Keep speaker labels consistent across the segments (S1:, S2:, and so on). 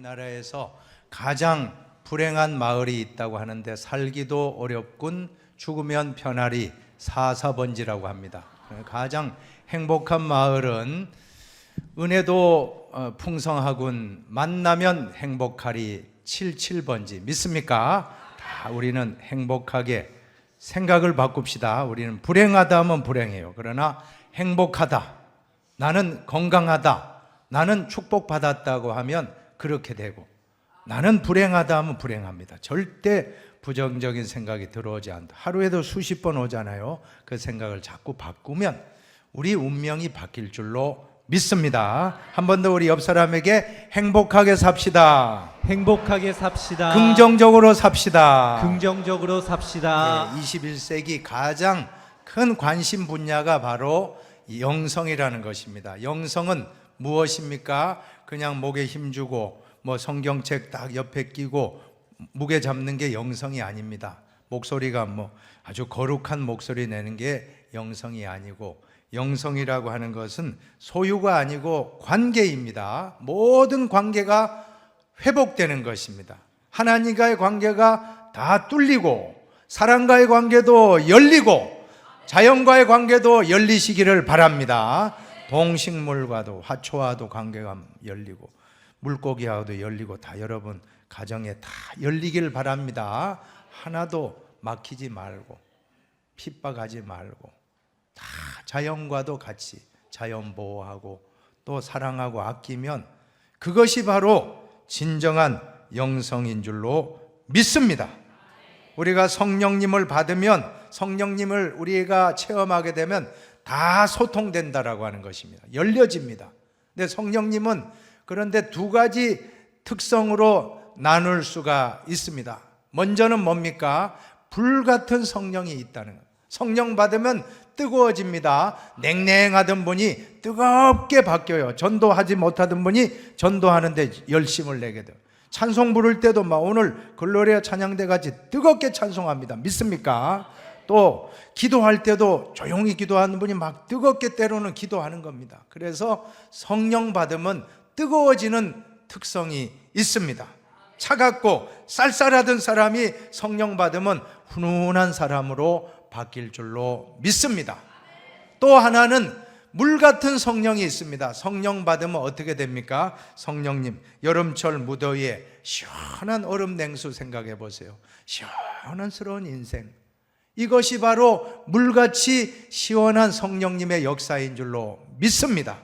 S1: 우리나라에서 가장 불행한 마을이 있다고 하는데 살기도 어렵군 죽으면 편하리 사사번지라고 합니다. 가장 행복한 마을은 은혜도 풍성하군 만나면 행복하리 77번지 믿습니까? 다 우리는 행복하게 생각을 바꿉시다. 우리는 불행하다 하면 불행해요. 그러나 행복하다, 나는 건강하다, 나는 축복받았다고 하면 그렇게 되고, 나는 불행하다 하면 불행합니다. 절대 부정적인 생각이 들어오지 않다. 하루에도 수십 번 오잖아요. 그 생각을 자꾸 바꾸면 우리 운명이 바뀔 줄로 믿습니다. 한 번 더 우리 옆 사람에게 행복하게 삽시다.
S2: 행복하게 삽시다.
S1: 긍정적으로 삽시다.
S2: 긍정적으로 삽시다.
S1: 21세기 가장 큰 관심 분야가 바로 영성이라는 것입니다. 영성은 무엇입니까? 그냥 목에 힘주고 뭐 성경책 딱 옆에 끼고 무게 잡는 게 영성이 아닙니다. 목소리가 뭐 아주 거룩한 목소리 내는 게 영성이 아니고, 영성이라고 하는 것은 소유가 아니고 관계입니다. 모든 관계가 회복되는 것입니다. 하나님과의 관계가 다 뚫리고, 사람과의 관계도 열리고, 자연과의 관계도 열리시기를 바랍니다. 동식물과도 화초와도 관계가 열리고 물고기하고도 열리고 다 여러분 가정에 다 열리길 바랍니다. 하나도 막히지 말고 핍박하지 말고 다 자연과도 같이 자연 보호하고 또 사랑하고 아끼면 그것이 바로 진정한 영성인 줄로 믿습니다. 우리가 성령님을 받으면, 성령님을 우리가 체험하게 되면 다 소통된다라고 하는 것입니다. 열려집니다. 근데 성령님은 그런데 두 가지 특성으로 나눌 수가 있습니다. 먼저는 뭡니까? 불같은 성령이 있다는 것. 성령 받으면 뜨거워집니다. 냉랭하던 분이 뜨겁게 바뀌어요. 전도하지 못하던 분이 전도하는데 열심을 내게 돼요. 찬송 부를 때도 막 오늘 글로리아 찬양대 같이 뜨겁게 찬송합니다. 믿습니까? 또 기도할 때도 조용히 기도하는 분이 막 뜨겁게 때로는 기도하는 겁니다. 그래서 성령 받으면 뜨거워지는 특성이 있습니다. 차갑고 쌀쌀하던 사람이 성령 받으면 훈훈한 사람으로 바뀔 줄로 믿습니다. 또 하나는 물 같은 성령이 있습니다. 성령 받으면 어떻게 됩니까? 성령님, 여름철 무더위에 시원한 얼음 냉수 생각해 보세요. 시원한스러운 인생, 이것이 바로 물같이 시원한 성령님의 역사인 줄로 믿습니다.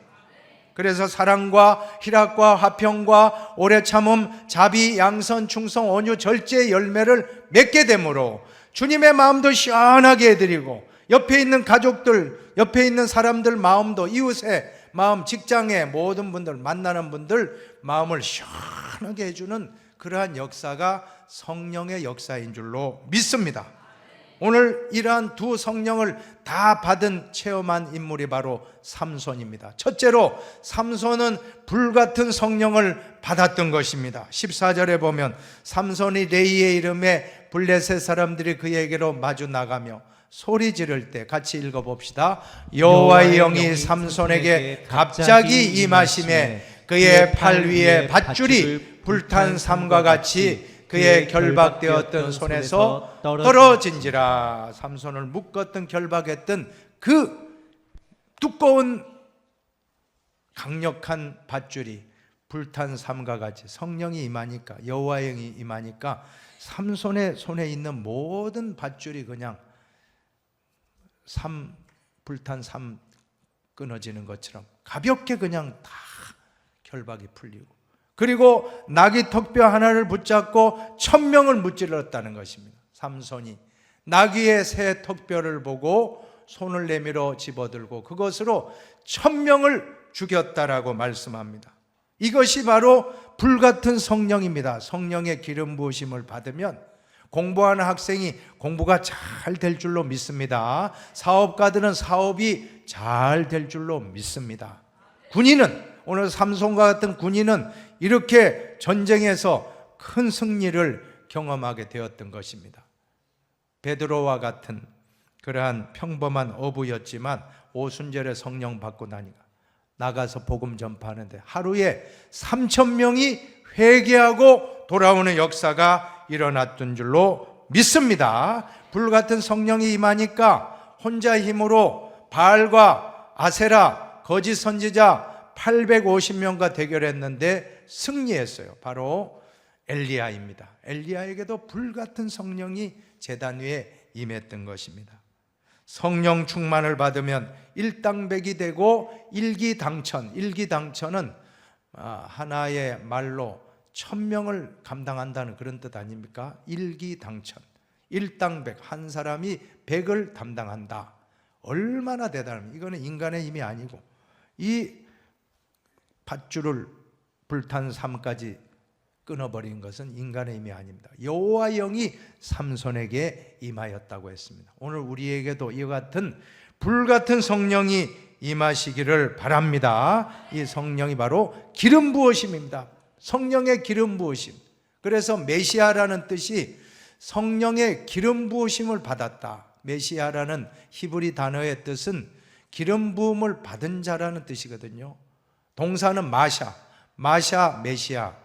S1: 그래서 사랑과 희락과 화평과 오래 참음, 자비, 양선, 충성, 온유, 절제 열매를 맺게 되므로 주님의 마음도 시원하게 해드리고, 옆에 있는 가족들, 옆에 있는 사람들 마음도, 이웃의 마음, 직장의 모든 분들, 만나는 분들 마음을 시원하게 해주는 그러한 역사가 성령의 역사인 줄로 믿습니다. 오늘 이러한 두 성령을 다 받은 체험한 인물이 바로 삼손입니다. 첫째로 삼손은 불같은 성령을 받았던 것입니다. 14절에 보면 삼손이 레이의 이름에 블레셋 사람들이 그에게로 마주 나가며 소리 지를 때 같이 읽어봅시다. 여호와의 영이 삼손에게 갑자기 임하심에 그의 팔 위에 밧줄이 불탄 삼과 같이 그의 결박되었던 손에서 떨어진지라. 삼손을 묶었던 결박했던 그 두꺼운 강력한 밧줄이 불탄 삼과 같이 성령이 임하니까, 여호와의 영이 임하니까 삼손의 손에 있는 모든 밧줄이 그냥 불탄 삼 끊어지는 것처럼 가볍게 그냥 다 결박이 풀리고, 그리고 나귀 턱뼈 하나를 붙잡고 1000명을 무찔렀다는 것입니다. 삼손이 나귀의 새 턱뼈를 보고 손을 내밀어 집어들고 그것으로 1000명을 죽였다라고 말씀합니다. 이것이 바로 불같은 성령입니다. 성령의 기름 부으심을 받으면 공부하는 학생이 공부가 잘 될 줄로 믿습니다. 사업가들은 사업이 잘 될 줄로 믿습니다. 군인은, 오늘 삼손과 같은 군인은 이렇게 전쟁에서 큰 승리를 경험하게 되었던 것입니다. 베드로와 같은 그러한 평범한 어부였지만 오순절에 성령 받고 나니까 나가서 복음 전파하는데 하루에 3000명이 회개하고 돌아오는 역사가 일어났던 줄로 믿습니다. 불같은 성령이 임하니까 혼자 힘으로 바알과 아세라 거짓 선지자 850명과 대결했는데 승리했어요. 바로 엘리야입니다. 엘리야에게도 불같은 성령이 제단 위에 임했던 것입니다. 성령 충만을 받으면 일당백이 되고 일기당천. 일기당천은 하나의 말로 1000명을 감당한다는 그런 뜻 아닙니까? 일기당천. 일당백, 한 사람이 100을 담당한다. 얼마나 대단합니까? 이거는 인간의 힘이 아니고 이 밧줄을 불탄 삶까지 끊어버린 것은 인간의 힘이 아닙니다. 여호와 영이 삼손에게 임하였다고 했습니다. 오늘 우리에게도 이와 같은 불같은 성령이 임하시기를 바랍니다. 이 성령이 바로 기름 부으심입니다. 성령의 기름 부으심. 그래서 메시아라는 뜻이 성령의 기름 부으심을 받았다. 메시아라는 히브리 단어의 뜻은 기름 부음을 받은 자라는 뜻이거든요. 동사는 마샤, 메시아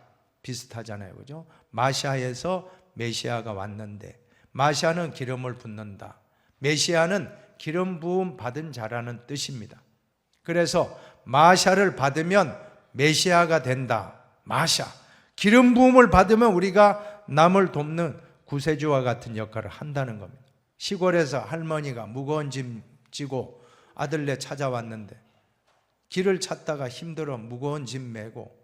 S1: 비슷하잖아요, 그죠? 마샤에서 메시아가 왔는데 마샤는 기름을 붓는다. 메시아는 기름 부음 받은 자라는 뜻입니다. 그래서 마샤를 받으면 메시아가 된다. 마샤, 기름 부음을 받으면 우리가 남을 돕는 구세주와 같은 역할을 한다는 겁니다. 시골에서 할머니가 무거운 짐 지고 아들네 찾아왔는데 길을 찾다가 힘들어 무거운 짐 메고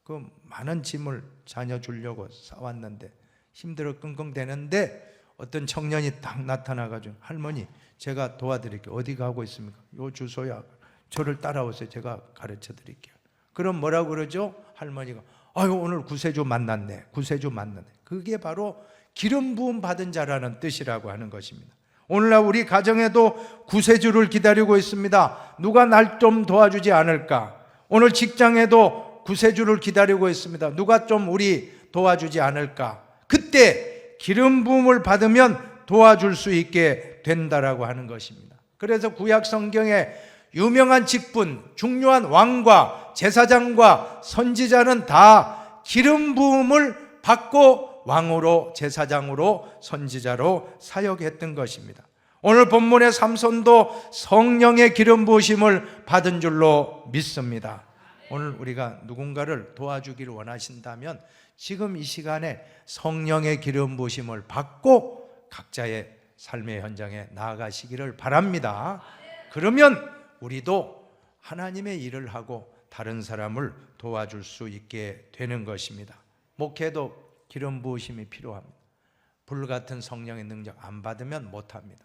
S1: 그 많은 짐을 자녀 주려고 싸왔는데 힘들어 끙끙대는데 어떤 청년이 딱 나타나가지고 할머니 제가 도와드릴게요. 어디 가고 있습니까? 요 주소야. 저를 따라오세요. 제가 가르쳐 드릴게요. 그럼 뭐라고 그러죠? 할머니가 아유 오늘 구세주 만났네. 구세주 만났네. 그게 바로 기름 부음 받은 자라는 뜻이라고 하는 것입니다. 오늘날 우리 가정에도 구세주를 기다리고 있습니다. 누가 날 좀 도와주지 않을까? 오늘 직장에도 구세주를 기다리고 있습니다. 누가 좀 우리 도와주지 않을까? 그때 기름 부음을 받으면 도와줄 수 있게 된다라고 하는 것입니다. 그래서 구약 성경에 유명한 직분, 중요한 왕과 제사장과 선지자는 다 기름 부음을 받고 왕으로, 제사장으로, 선지자로 사역했던 것입니다. 오늘 본문의 삼손도 성령의 기름 부으심을 받은 줄로 믿습니다. 오늘 우리가 누군가를 도와주기를 원하신다면 지금 이 시간에 성령의 기름 부으심을 받고 각자의 삶의 현장에 나아가시기를 바랍니다. 그러면 우리도 하나님의 일을 하고 다른 사람을 도와줄 수 있게 되는 것입니다. 목회도 기름 부으심이 필요합니다. 불같은 성령의 능력 안 받으면 못합니다.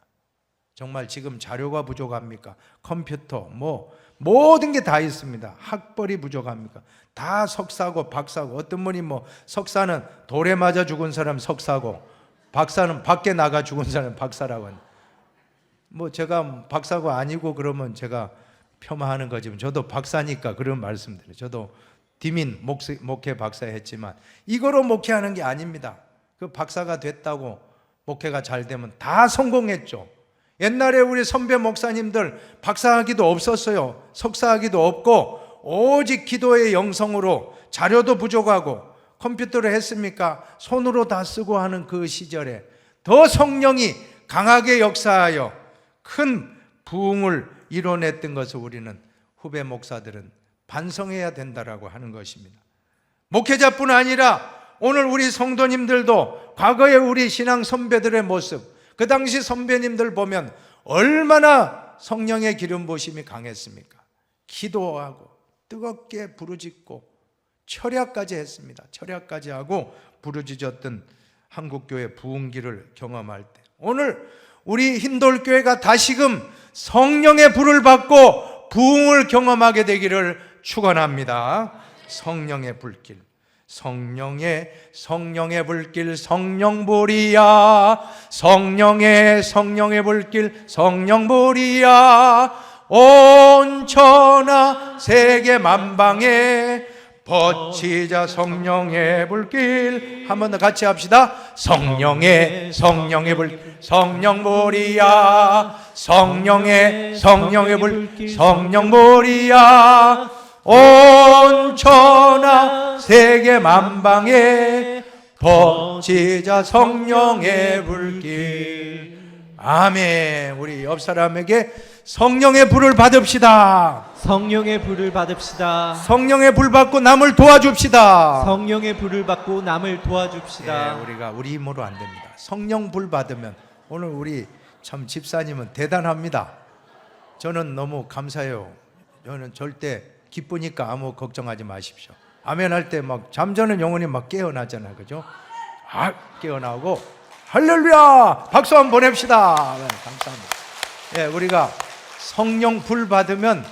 S1: 정말 지금 자료가 부족합니까? 컴퓨터 모든 게 다 있습니다. 학벌이 부족합니까? 다 석사고 박사고. 어떤 분이 석사는 돌에 맞아 죽은 사람 석사고 박사는 밖에 나가 죽은 사람 박사라고 합니다. 제가 박사가 아니고 그러면 제가 폄하하는 거지만 저도 박사니까 그런 말씀드려요. 저도 디민 목회 박사 했지만 이거로 목회하는 게 아닙니다. 그 박사가 됐다고 목회가 잘 되면 다 성공했죠. 옛날에 우리 선배 목사님들 박사학위도 없었어요. 석사학위도 없고 오직 기도의 영성으로 자료도 부족하고 컴퓨터를 했습니까? 손으로 다 쓰고 하는 그 시절에 더 성령이 강하게 역사하여 큰 부흥을 이뤄냈던 것을 우리는 후배 목사들은 반성해야 된다라고 하는 것입니다. 목회자뿐 아니라 오늘 우리 성도님들도 과거의 우리 신앙 선배들의 모습, 그 당시 선배님들 보면 얼마나 성령의 기름 부으심이 강했습니까? 기도하고 뜨겁게 부르짖고 철야까지 했습니다. 철야까지 하고 부르짖었던 한국교회 부흥기를 경험할 때 오늘 우리 힌돌교회가 다시금 성령의 불을 받고 부흥을 경험하게 되기를 축원합니다. 성령의 불길, 성령의 불길, 성령불이야. 성령의 불길, 성령불이야. 온 천하 세계 만방에 버치자 성령의 불길. 한 번 더 같이 합시다. 성령의 불길, 성령불이야. 성령의 불길, 성령불이야. 온 천하 세계 만방에 퍼지자 성령의 불길. 아멘. 우리 옆 사람에게 성령의 불을 받읍시다.
S2: 성령의 불을 받읍시다.
S1: 성령의 불 받고 남을 도와줍시다.
S2: 성령의 불을 받고 남을 도와줍시다.
S1: 우리가 우리 힘으로 안 됩니다. 성령 불 받으면, 오늘 우리 참 집사님은 대단합니다. 저는 너무 감사해요. 저는 절대 기쁘니까 아무 걱정하지 마십시오. 아멘 할 때 막 잠자는 영혼이 막 깨어나잖아요, 그죠? 깨어나고 할렐루야 박수 한번 보냅시다. 감사합니다. 우리가 성령 불 받으면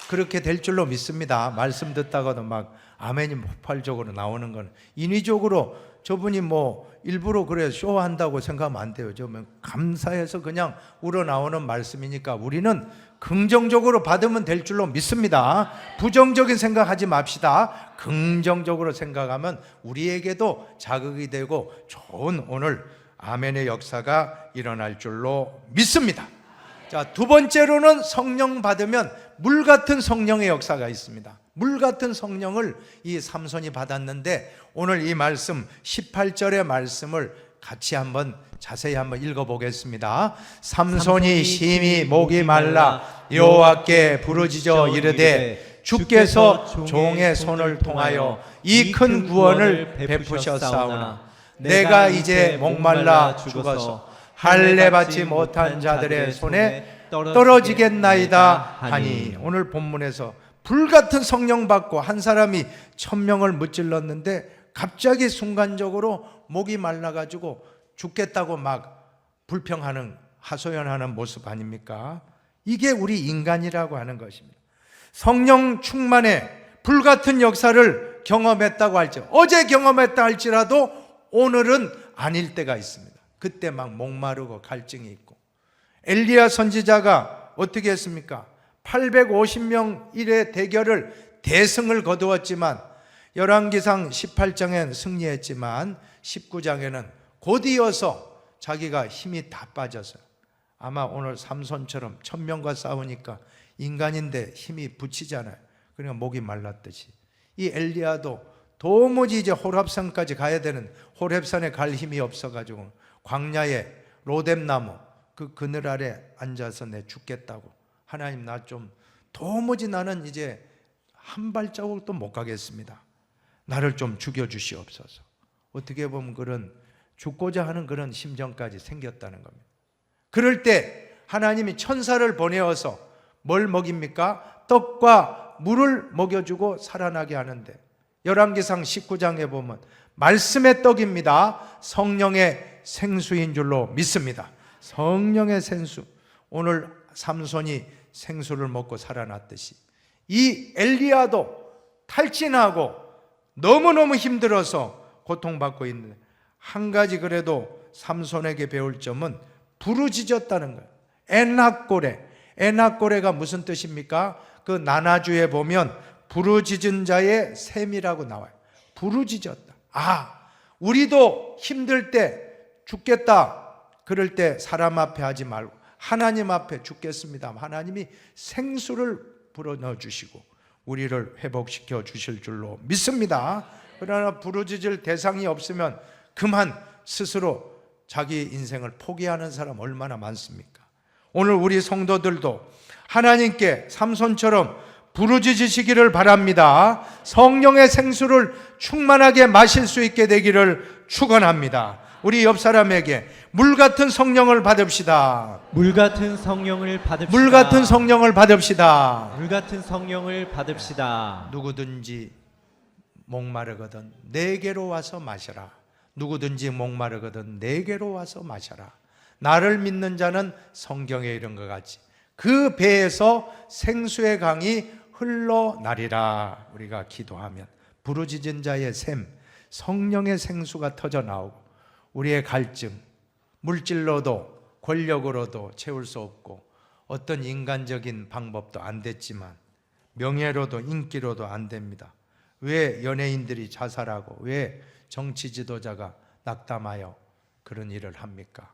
S1: 그렇게 될 줄로 믿습니다. 말씀 듣다가도 막 아멘이 폭발적으로 나오는 건 인위적으로 저분이 뭐 일부러 그래 쇼한다고 생각하면 안 돼요. 저 감사해서 그냥 우러나오는 말씀이니까 우리는 긍정적으로 받으면 될 줄로 믿습니다. 부정적인 생각하지 맙시다. 긍정적으로 생각하면 우리에게도 자극이 되고 좋은 오늘 아멘의 역사가 일어날 줄로 믿습니다. 자, 두 번째로는 성령 받으면 물 같은 성령의 역사가 있습니다. 물 같은 성령을 이 삼손이 받았는데, 오늘 이 말씀 18절의 말씀을 같이 한번 자세히 한번 읽어보겠습니다. 삼손이 심히 목이 말라 여호와께 부르짖어 이르되 주께서 종의 손을 통하여 이 큰 구원을 베푸셨사오나 내가 이제 목말라 죽어서 할례 받지 못한 자들의 손에 떨어지겠나이다 하니, 오늘 본문에서 불같은 성령 받고 한 사람이 1000명을 무찔렀는데 갑자기 순간적으로 목이 말라가지고 죽겠다고 막 불평하는, 하소연하는 모습 아닙니까? 이게 우리 인간이라고 하는 것입니다. 성령 충만에 불같은 역사를 경험했다고 할지, 어제 경험했다 할지라도 오늘은 아닐 때가 있습니다. 그때 막 목마르고 갈증이 있고, 엘리야 선지자가 어떻게 했습니까? 850명 일의 대결을 대승을 거두었지만, 열왕기상 18장엔 승리했지만 19장에는 곧이어서 자기가 힘이 다 빠져서, 아마 오늘 삼손처럼 1000명과 싸우니까 인간인데 힘이 붙이잖아요. 그러니까 목이 말랐듯이 이 엘리야도 도무지 이제 호렙산까지 가야 되는, 호렙산에 갈 힘이 없어가지고 광야에 로뎀나무 그 그늘 아래 앉아서 내 죽겠다고, 하나님 나 좀 도무지 나는 이제 한 발자국도 못 가겠습니다. 나를 좀 죽여주시옵소서. 어떻게 보면 그런 죽고자 하는 그런 심정까지 생겼다는 겁니다. 그럴 때 하나님이 천사를 보내어서 뭘 먹입니까? 떡과 물을 먹여주고 살아나게 하는데, 열왕기상 19장에 보면 말씀의 떡입니다. 성령의 생수인 줄로 믿습니다. 성령의 생수. 오늘 삼손이 생수를 먹고 살아났듯이 이 엘리야도 탈진하고 너무너무 힘들어서 고통받고 있는데, 한 가지 그래도 삼손에게 배울 점은 부르짖었다는 거예요. 에낙고레. 에낙고레가 무슨 뜻입니까? 그 나나주에 보면 부르짖은 자의 셈이라고 나와요. 부르짖었다. 우리도 힘들 때 죽겠다 그럴 때 사람 앞에 하지 말고 하나님 앞에 죽겠습니다. 하나님이 생수를 불어넣어 주시고 우리를 회복시켜 주실 줄로 믿습니다. 그러나 부르짖을 대상이 없으면 그만 스스로 자기 인생을 포기하는 사람 얼마나 많습니까? 오늘 우리 성도들도 하나님께 삼손처럼 부르짖으시기를 바랍니다. 성령의 생수를 충만하게 마실 수 있게 되기를 축원합니다. 우리 옆 사람에게 물 같은 성령을 받읍시다.
S2: 물 같은 성령을 받읍시다.
S1: 물 같은 성령을 받읍시다.
S2: 물 같은 성령을 받읍시다.
S1: 누구든지 목마르거든 내게로 와서 마셔라. 누구든지 목마르거든 내게로 와서 마셔라. 나를 믿는 자는 성경에 이런 것 같이 그 배에서 생수의 강이 흘러나리라. 우리가 기도하면 부르짖은 자의 샘, 성령의 생수가 터져 나오고, 우리의 갈증, 물질로도 권력으로도 채울 수 없고 어떤 인간적인 방법도 안 됐지만 명예로도 인기로도 안 됩니다. 왜 연예인들이 자살하고 왜 정치 지도자가 낙담하여 그런 일을 합니까?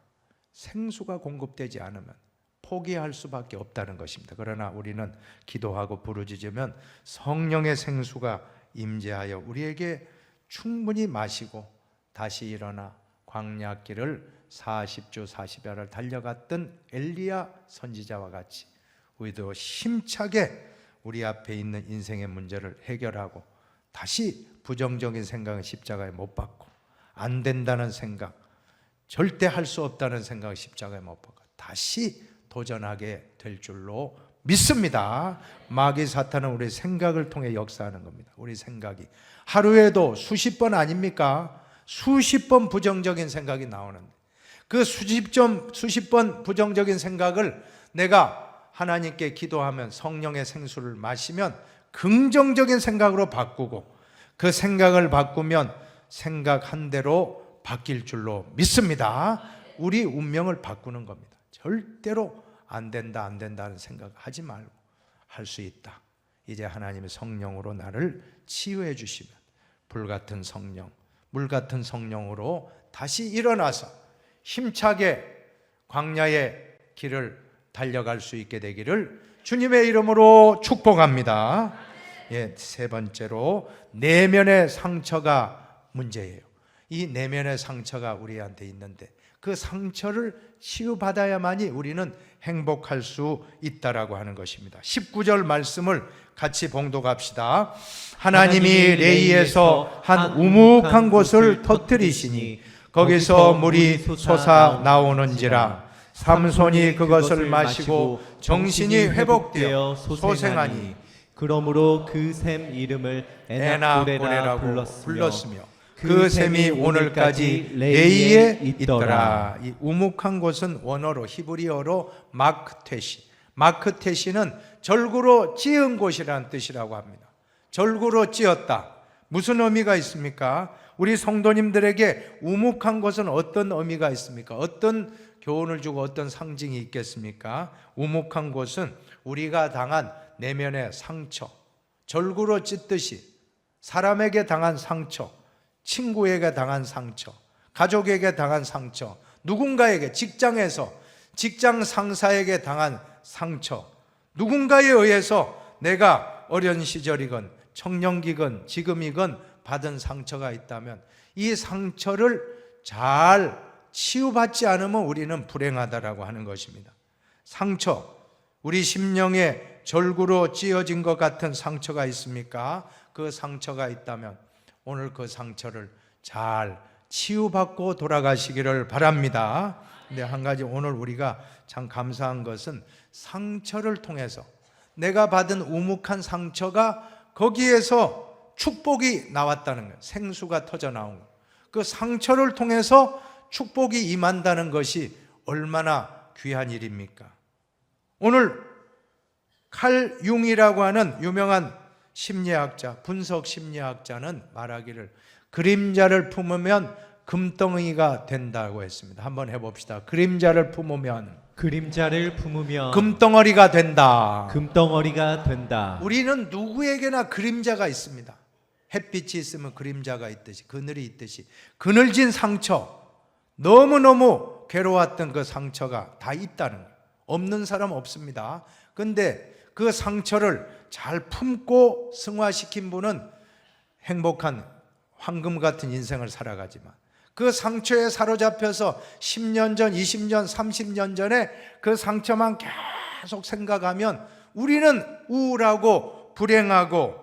S1: 생수가 공급되지 않으면 포기할 수밖에 없다는 것입니다. 그러나 우리는 기도하고 부르짖으면 성령의 생수가 임재하여 우리에게 충분히 마시고 다시 일어나 광야길을 40주 40야를 달려갔던 엘리야 선지자와 같이 우리도 힘차게 우리 앞에 있는 인생의 문제를 해결하고 다시 부정적인 생각은 십자가에 못 박고 안 된다는 생각, 절대 할 수 없다는 생각을 십자가에 못 박고 다시 도전하게 될 줄로 믿습니다. 마귀 사탄은 우리 생각을 통해 역사하는 겁니다. 우리 생각이 하루에도 수십 번 아닙니까? 수십 번 부정적인 생각이 나오는데 그 수십 번 부정적인 생각을 내가 하나님께 기도하면 성령의 생수를 마시면 긍정적인 생각으로 바꾸고 그 생각을 바꾸면 생각한 대로 바뀔 줄로 믿습니다. 우리 운명을 바꾸는 겁니다. 절대로 안 된다 안 된다는 생각 하지 말고 할 수 있다. 이제 하나님의 성령으로 나를 치유해 주시면 불같은 성령, 물같은 성령으로 다시 일어나서 힘차게 광야의 길을 달려갈 수 있게 되기를 주님의 이름으로 축복합니다. 세 번째로 내면의 상처가 문제예요. 이 내면의 상처가 우리한테 있는데 그 상처를 치유받아야만이 우리는 행복할 수 있다라고 하는 것입니다. 19절 말씀을 같이 봉독합시다. 하나님이 레이에서 한 우묵한 곳을 터뜨리시니 거기서 물이 솟아 나오는지라. 삼손이 그것을 마시고 정신이 회복되어 소생하니
S2: 그러므로 그 샘 이름을 에나고레라 불렀으며
S1: 그 샘이 오늘까지 레이에 있더라. 이 우묵한 곳은 원어로 히브리어로 마크테시는 절구로 찧은 곳이라는 뜻이라고 합니다. 절구로 찧었다. 무슨 의미가 있습니까? 우리 성도님들에게 우묵한 곳은 어떤 의미가 있습니까? 어떤 교훈을 주고 어떤 상징이 있겠습니까? 우묵한 곳은 우리가 당한 내면의 상처, 절구로 찢듯이 사람에게 당한 상처, 친구에게 당한 상처, 가족에게 당한 상처, 누군가에게 직장에서 직장 상사에게 당한 상처, 누군가에 의해서 내가 어린 시절이건 청년기건 지금이건 받은 상처가 있다면 이 상처를 잘 치유받지 않으면 우리는 불행하다라고 하는 것입니다. 상처, 우리 심령에 절구로 찧어진 것 같은 상처가 있습니까? 그 상처가 있다면 오늘 그 상처를 잘 치유받고 돌아가시기를 바랍니다. 근데 한 가지 오늘 우리가 참 감사한 것은 상처를 통해서 내가 받은 우묵한 상처가 거기에서 축복이 나왔다는 거예요. 생수가 터져 나온 거예요. 그 상처를 통해서 축복이 임한다는 것이 얼마나 귀한 일입니까? 오늘 칼 융이라고 하는 유명한 심리학자, 분석 심리학자는 말하기를 그림자를 품으면 금덩이가 된다고 했습니다. 한번 해봅시다. 그림자를 품으면 금덩어리가 된다.
S2: 금덩어리가 된다.
S1: 우리는 누구에게나 그림자가 있습니다. 햇빛이 있으면 그림자가 있듯이, 그늘이 있듯이 그늘진 상처, 너무너무 괴로웠던 그 상처가 다 있다는 거예요. 없는 사람 없습니다. 근데 그 상처를 잘 품고 승화시킨 분은 행복한 황금 같은 인생을 살아가지만 그 상처에 사로잡혀서 10년 전, 20년, 30년 전에 그 상처만 계속 생각하면 우리는 우울하고 불행하고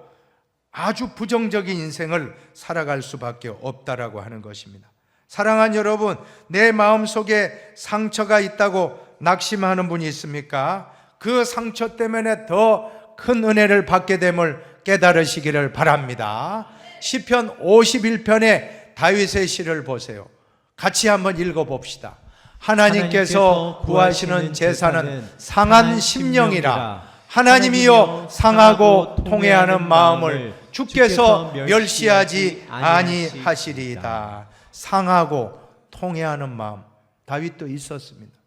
S1: 아주 부정적인 인생을 살아갈 수밖에 없다라고 하는 것입니다. 사랑하는 여러분, 내 마음속에 상처가 있다고 낙심하는 분이 있습니까? 그 상처 때문에 더 큰 은혜를 받게 됨을 깨달으시기를 바랍니다. 시편 51편의 다윗의 시를 보세요. 같이 한번 읽어봅시다. 하나님께서 구하시는 제사는 상한 심령이라. 하나님이여 상하고 통회하는 마음을 주께서 멸시하지 아니하시리이다. 상하고 통회하는 마음, 다윗도 있었습니다.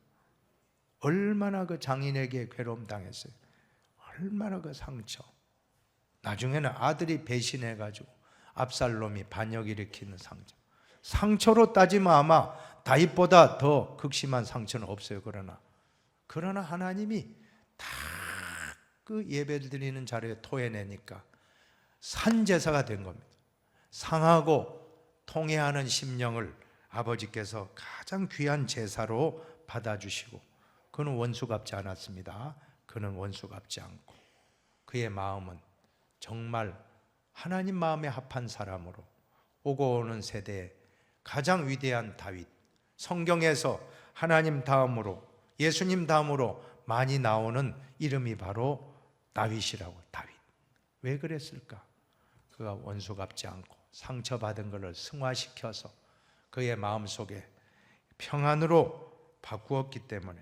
S1: 얼마나 그 장인에게 괴로움 당했어요. 얼마나 그 상처. 나중에는 아들이 배신해가지고 압살롬이 반역 일으키는 상처. 상처로 따지면 아마 다윗보다 더 극심한 상처는 없어요. 그러나 하나님이 다 그 예배 드리는 자리에 토해내니까 산제사가 된 겁니다. 상하고 통회하는 심령을 아버지께서 가장 귀한 제사로 받아주시고, 그는 원수 갚지 않았습니다. 그는 원수 갚지 않고 그의 마음은 정말 하나님 마음에 합한 사람으로 오고 오는 세대에 가장 위대한 다윗, 성경에서 하나님 다음으로, 예수님 다음으로 많이 나오는 이름이 바로 다윗이라고. 다윗. 왜 그랬을까? 그가 원수 갚지 않고 상처받은 것을 승화시켜서 그의 마음속에 평안으로 바꾸었기 때문에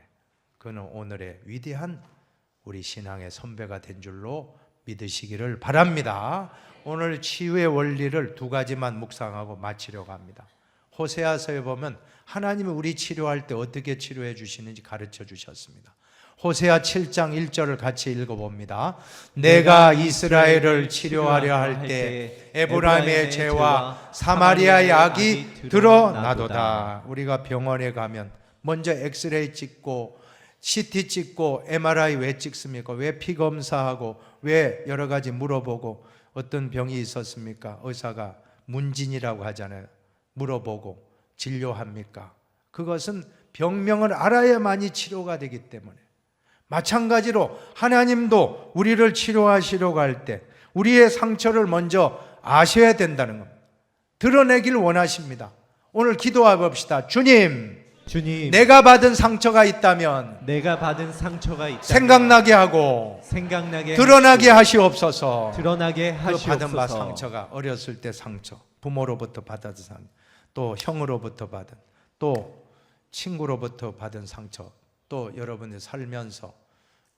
S1: 그는 오늘의 위대한 우리 신앙의 선배가 된 줄로 믿으시기를 바랍니다. 오늘 치유의 원리를 두 가지만 묵상하고 마치려고 합니다. 호세아서에 보면 하나님이 우리 치료할 때 어떻게 치료해 주시는지 가르쳐 주셨습니다. 호세아 7장 1절을 같이 읽어봅니다. 내가 이스라엘을 치료하려 할 때 에브라임의 죄와 사마리아의 악이 드러나도다. 우리가 병원에 가면 먼저 엑스레이 찍고 CT 찍고 MRI 왜 찍습니까? 왜 피 검사하고 왜 여러 가지 물어보고, 어떤 병이 있었습니까? 의사가 문진이라고 하잖아요. 물어보고 진료합니까? 그것은 병명을 알아야만이 치료가 되기 때문에, 마찬가지로 하나님도 우리를 치료하시려고 할 때 우리의 상처를 먼저 아셔야 된다는 겁니다. 드러내길 원하십니다. 오늘 기도해 봅시다. 주님, 내가 받은 상처가 있다면 생각나게 하고 드러나게 하시옵소서. 그 받은 바 상처가 어렸을 때 상처, 부모로부터 받은 상처, 또 형으로부터 받은, 또 친구로부터 받은 상처, 또 여러분이 살면서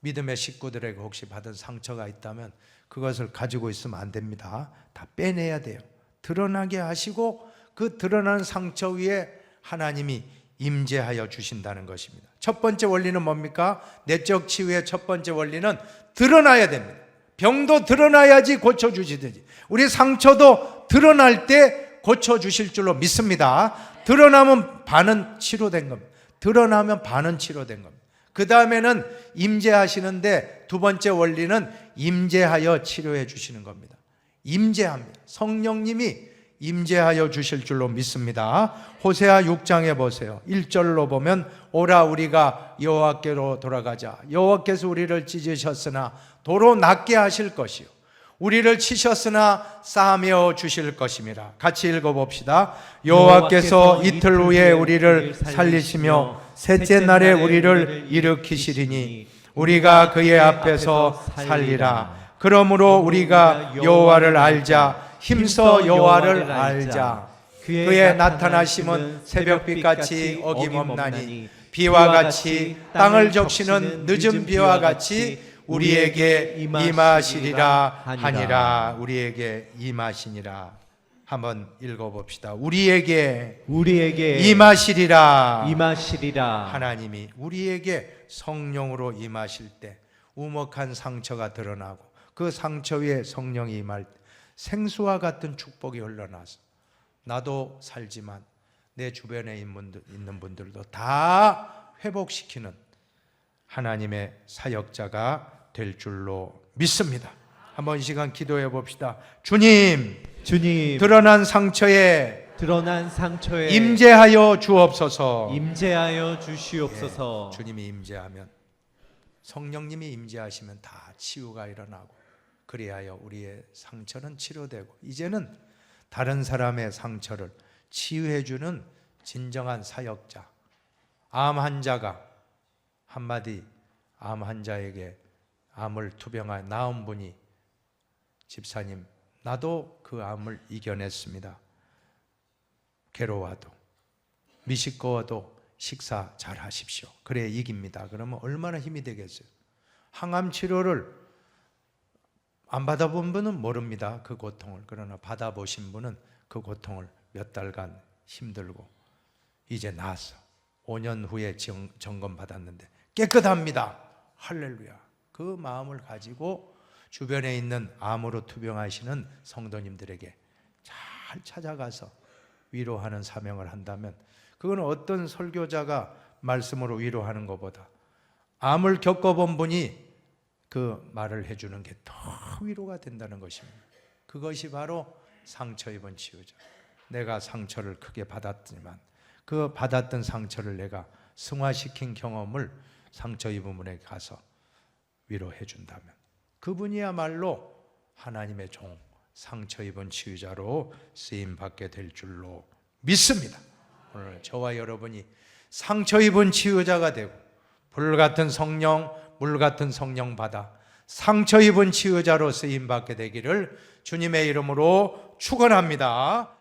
S1: 믿음의 식구들에게 혹시 받은 상처가 있다면 그것을 가지고 있으면 안 됩니다. 다 빼내야 돼요. 드러나게 하시고 그 드러나는 상처 위에 하나님이 임재하여 주신다는 것입니다. 첫 번째 원리는 뭡니까? 내적 치유의 첫 번째 원리는 드러나야 됩니다. 병도 드러나야지 고쳐주시듯이 우리 상처도 드러날 때 고쳐주실 줄로 믿습니다. 드러나면 반은 치료된 겁니다. 드러나면 반은 치료된 겁니다. 그 다음에는 임재하시는데, 두 번째 원리는 임재하여 치료해 주시는 겁니다. 임재합니다. 성령님이 임재하여 주실 줄로 믿습니다. 호세아 6장에 보세요. 1절로 보면 오라 우리가 여호와께로 돌아가자. 여호와께서 우리를 찢으셨으나 도로 낫게 하실 것이요 우리를 치셨으나 싸매어 주실 것임이라. 같이 읽어봅시다. 여호와께서 이틀 후에 우리를 살리시며 셋째 날에 우리를 일으키시리니 우리가 그의 앞에서 살리라. 그러므로 우리가 여호와를 알자. 힘써 여호와를 알자. 그의 나타나심은 새벽빛같이 어김없나니 비와 같이 땅을 적시는 늦은 비와 같이 우리에게 임하시리라 하니라. 우리에게 임하시니라. 한번 읽어봅시다. 우리에게 임하시리라. 하나님이 우리에게 성령으로 임하실 때 우먹한 상처가 드러나고 그 상처 위에 성령이 임할 때 생수와 같은 축복이 흘러나서 나도 살지만 내 주변에 있는 분들도 다 회복시키는 하나님의 사역자가 될 줄로 믿습니다. 한번 이 시간 기도해 봅시다. 주님, 드러난 상처에 임재하여 주옵소서. 주님이 임재하면, 성령님이 임재하시면 다 치유가 일어나고, 그리하여 우리의 상처는 치료되고 이제는 다른 사람의 상처를 치유해 주는 진정한 사역자. 암 환자가 한마디, 암 환자에게 암을 투병하여 나은 분이, 집사님 나도 그 암을 이겨냈습니다. 괴로워도 미식거워도 식사 잘 하십시오. 그래 이깁니다. 그러면 얼마나 힘이 되겠어요. 항암 치료를 안 받아본 분은 모릅니다. 그 고통을. 그러나 받아보신 분은 그 고통을 몇 달간 힘들고 이제 나았어. 5년 후에 점검 받았는데 깨끗합니다. 할렐루야. 그 마음을 가지고 주변에 있는 암으로 투병하시는 성도님들에게 잘 찾아가서 위로하는 사명을 한다면, 그건 어떤 설교자가 말씀으로 위로하는 것보다 암을 겪어본 분이 그 말을 해주는 게 더 위로가 된다는 것입니다. 그것이 바로 상처 입은 치유자. 내가 상처를 크게 받았지만 그 받았던 상처를 내가 승화시킨 경험을 상처 입은 분에게 가서 위로해 준다면 그분이야말로 하나님의 종, 상처 입은 치유자로 쓰임 받게 될 줄로 믿습니다. 오늘 저와 여러분이 상처 입은 치유자가 되고 불같은 성령, 물같은 성령 받아 상처 입은 치유자로 쓰임 받게 되기를 주님의 이름으로 축원합니다.